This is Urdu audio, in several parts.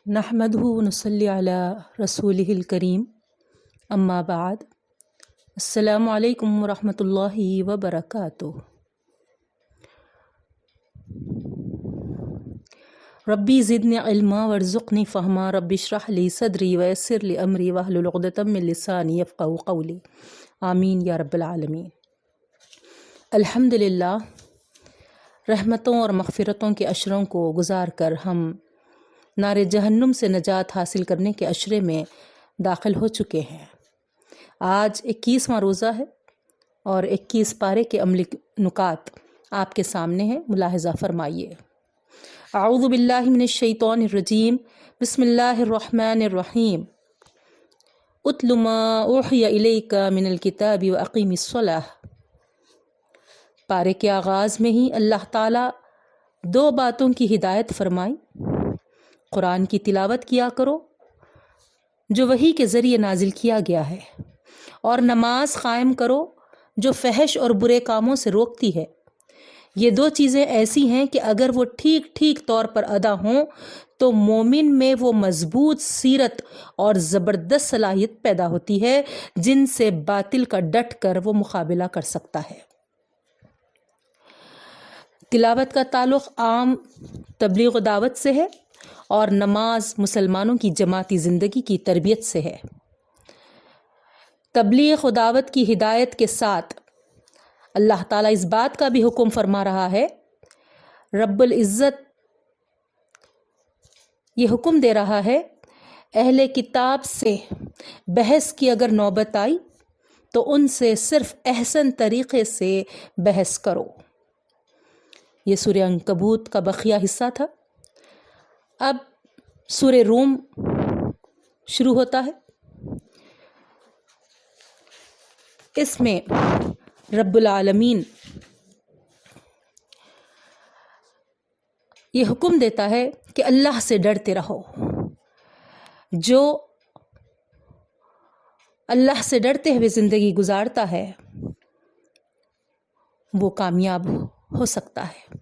نحمدہ ونصلی علی رسولہ الکریم اما بعد السلام علیکم ورحمۃ اللہ وبرکاتہ۔ ربی زدنی علما وارزقنی فہما، رب اشرح لی صدری ویسر لی امری واحلل عقدۃ من لسانی یفقہوا قولی، آمین یا رب العالمین۔ الحمدللہ، رحمتوں اور مغفرتوں کے عشروں کو گزار کر ہم نار جہنم سے نجات حاصل کرنے کے عشرے میں داخل ہو چکے ہیں۔ آج 21واں روزہ ہے اور 21 پارے کے عملی نکات آپ کے سامنے ہیں، ملاحظہ فرمائیے۔ اعوذ باللہ من الشیطان الرجیم، بسم اللہ الرحمن الرحیم۔ اتل ما اوحی الیک من الکتاب واقیم الصلاۃ۔ پارے کے آغاز میں ہی اللہ تعالیٰ دو باتوں کی ہدایت فرمائی: قرآن کی تلاوت کیا کرو جو وحی کے ذریعے نازل کیا گیا ہے، اور نماز قائم کرو جو فحش اور برے کاموں سے روکتی ہے۔ یہ دو چیزیں ایسی ہیں کہ اگر وہ ٹھیک طور پر ادا ہوں تو مومن میں وہ مضبوط سیرت اور زبردست صلاحیت پیدا ہوتی ہے جن سے باطل کا ڈٹ کر وہ مقابلہ کر سکتا ہے۔ تلاوت کا تعلق عام تبلیغ و دعوت سے ہے اور نماز مسلمانوں کی جماعتی زندگی کی تربیت سے ہے۔ تبلیغ و دعوت کی ہدایت کے ساتھ اللہ تعالیٰ اس بات کا بھی حکم فرما رہا ہے، رب العزت یہ حکم دے رہا ہے، اہل کتاب سے بحث کی اگر نوبت آئی تو ان سے صرف احسن طریقے سے بحث کرو۔ یہ سورہ عنکبوت کا بقیہ حصہ تھا۔ اب سورہ روم شروع ہوتا ہے۔ اس میں رب العالمین یہ حکم دیتا ہے کہ اللہ سے ڈرتے رہو۔ جو اللہ سے ڈرتے ہوئے زندگی گزارتا ہے وہ کامیاب ہو سکتا ہے۔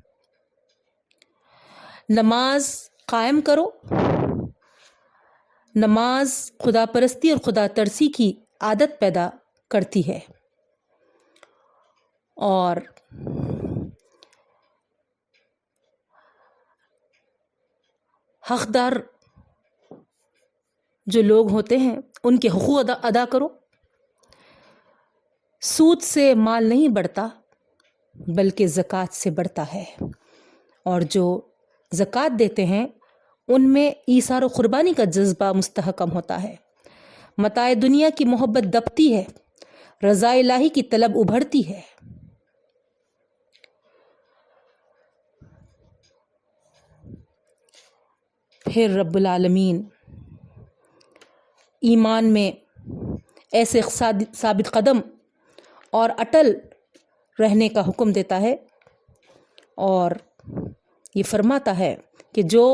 نماز قائم کرو۔ نماز خدا پرستی اور خدا ترسی کی عادت پیدا کرتی ہے، اور حقدار جو لوگ ہوتے ہیں ان کے حقوق ادا کرو۔ سود سے مال نہیں بڑھتا بلکہ زکوٰۃ سے بڑھتا ہے، اور جو زکوٰۃ دیتے ہیں ان میں ایثار و قربانی کا جذبہ مستحکم ہوتا ہے۔ متاع دنیا کی محبت دبتی ہے، رضا الہی کی طلب ابھرتی ہے۔ پھر رب العالمین ایمان میں ایسے ثابت قدم اور اٹل رہنے کا حکم دیتا ہے، اور یہ فرماتا ہے کہ جو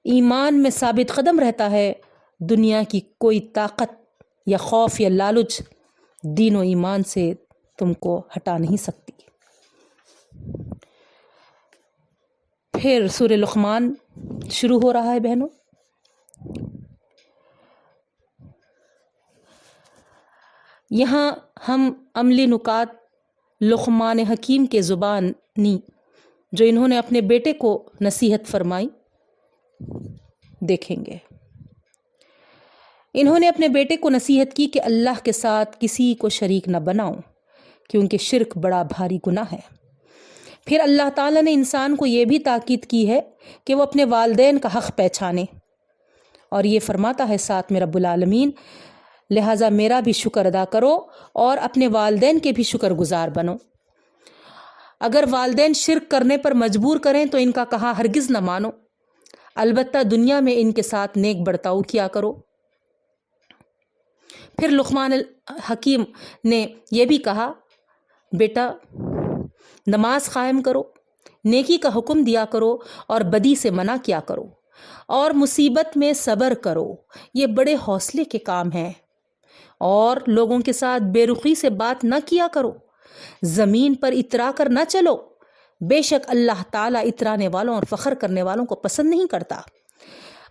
ایمان میں ثابت قدم رہتا ہے دنیا کی کوئی طاقت یا خوف یا لالچ دین و ایمان سے تم کو ہٹا نہیں سکتی۔ پھر سورہ لقمان شروع ہو رہا ہے بہنوں۔ یہاں ہم عملی نکات لقمان حکیم کے زبانی جو انہوں نے اپنے بیٹے کو نصیحت فرمائی دیکھیں گے۔ انہوں نے اپنے بیٹے کو نصیحت کی کہ اللہ کے ساتھ کسی کو شریک نہ بناؤ، کیونکہ شرک بڑا بھاری گناہ ہے۔ پھر اللہ تعالیٰ نے انسان کو یہ بھی تاکید کی ہے کہ وہ اپنے والدین کا حق پہچانے، اور یہ فرماتا ہے ساتھ میں رب العالمین، لہٰذا میرا بھی شکر ادا کرو اور اپنے والدین کے بھی شکر گزار بنو۔ اگر والدین شرک کرنے پر مجبور کریں تو ان کا کہا ہرگز نہ مانو، البتہ دنیا میں ان کے ساتھ نیک برتاؤ کیا کرو۔ پھر لقمان حکیم نے یہ بھی کہا، بیٹا نماز قائم کرو، نیکی کا حکم دیا کرو اور بدی سے منع کیا کرو، اور مصیبت میں صبر کرو، یہ بڑے حوصلے کے کام ہیں۔ اور لوگوں کے ساتھ بے رخی سے بات نہ کیا کرو، زمین پر اترا کر نہ چلو، بے شک اللہ تعالیٰ اترانے والوں اور فخر کرنے والوں کو پسند نہیں کرتا۔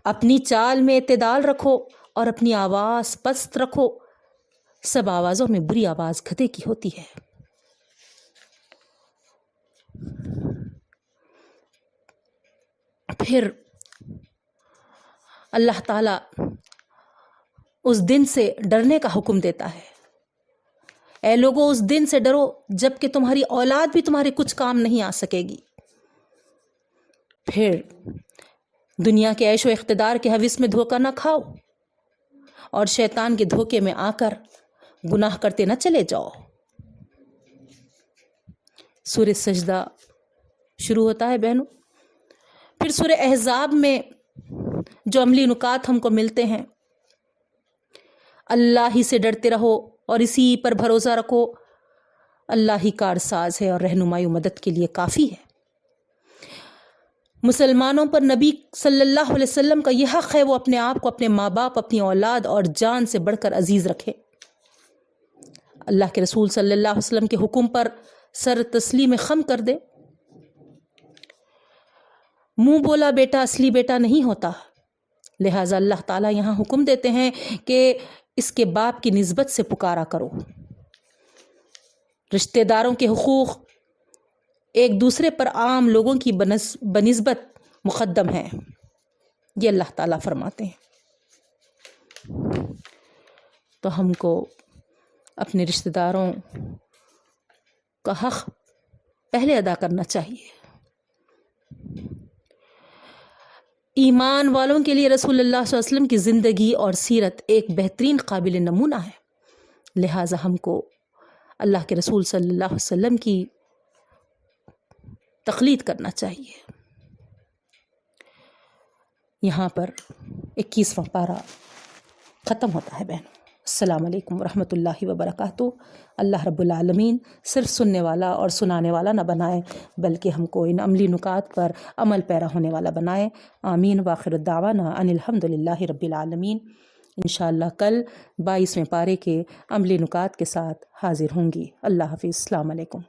اپنی چال میں اعتدال رکھو اور اپنی آواز پست رکھو، سب آوازوں میں بری آواز گدھے کی ہوتی ہے۔ پھر اللہ تعالیٰ اس دن سے ڈرنے کا حکم دیتا ہے، اے لوگو اس دن سے ڈرو جب کہ تمہاری اولاد بھی تمہارے کچھ کام نہیں آ سکے گی۔ پھر دنیا کے عیش و اقتدار کے ہوس میں دھوکہ نہ کھاؤ اور شیطان کے دھوکے میں آ کر گناہ کرتے نہ چلے جاؤ۔ سورہ سجدہ شروع ہوتا ہے بہنوں۔ پھر سورہ احزاب میں جو عملی نکات ہم کو ملتے ہیں، اللہ ہی سے ڈرتے رہو اور اسی پر بھروسہ رکھو، اللہ ہی کارساز ہے اور رہنمائی و مدد کے لیے کافی ہے۔ مسلمانوں پر نبی صلی اللہ علیہ وسلم کا یہ حق ہے وہ اپنے آپ کو، اپنے ماں باپ، اپنی اولاد اور جان سے بڑھ کر عزیز رکھے۔ اللہ کے رسول صلی اللہ علیہ وسلم کے حکم پر سر تسلیم خم کر دے۔ منہ بولا بیٹا اصلی بیٹا نہیں ہوتا، لہٰذا اللہ تعالیٰ یہاں حکم دیتے ہیں کہ اس کے باپ کی نسبت سے پکارا کرو۔ رشتہ داروں کے حقوق ایک دوسرے پر عام لوگوں کی بنسبت مقدم ہے، یہ اللہ تعالیٰ فرماتے ہیں۔ تو ہم کو اپنے رشتہ داروں کا حق پہلے ادا کرنا چاہیے۔ ایمان والوں کے لیے رسول اللہ صلی اللہ علیہ وسلم کی زندگی اور سیرت ایک بہترین قابل نمونہ ہے، لہٰذا ہم کو اللہ کے رسول صلی اللہ علیہ وسلم کی تقلید کرنا چاہیے۔ یہاں پر 21واں پارہ ختم ہوتا ہے بہنوں۔ السلام علیکم ورحمۃ اللہ وبرکاتہ۔ اللہ رب العالمین صرف سننے والا اور سنانے والا نہ بنائے بلکہ ہم کو ان عملی نکات پر عمل پیرا ہونے والا بنائے۔ آمین۔ وآخر الدعوانا ان الحمد للہ رب العالمین۔ انشاءاللہ کل 22ویں پارے کے عملی نکات کے ساتھ حاضر ہوں گی۔ اللہ حافظ۔ السلام علیکم۔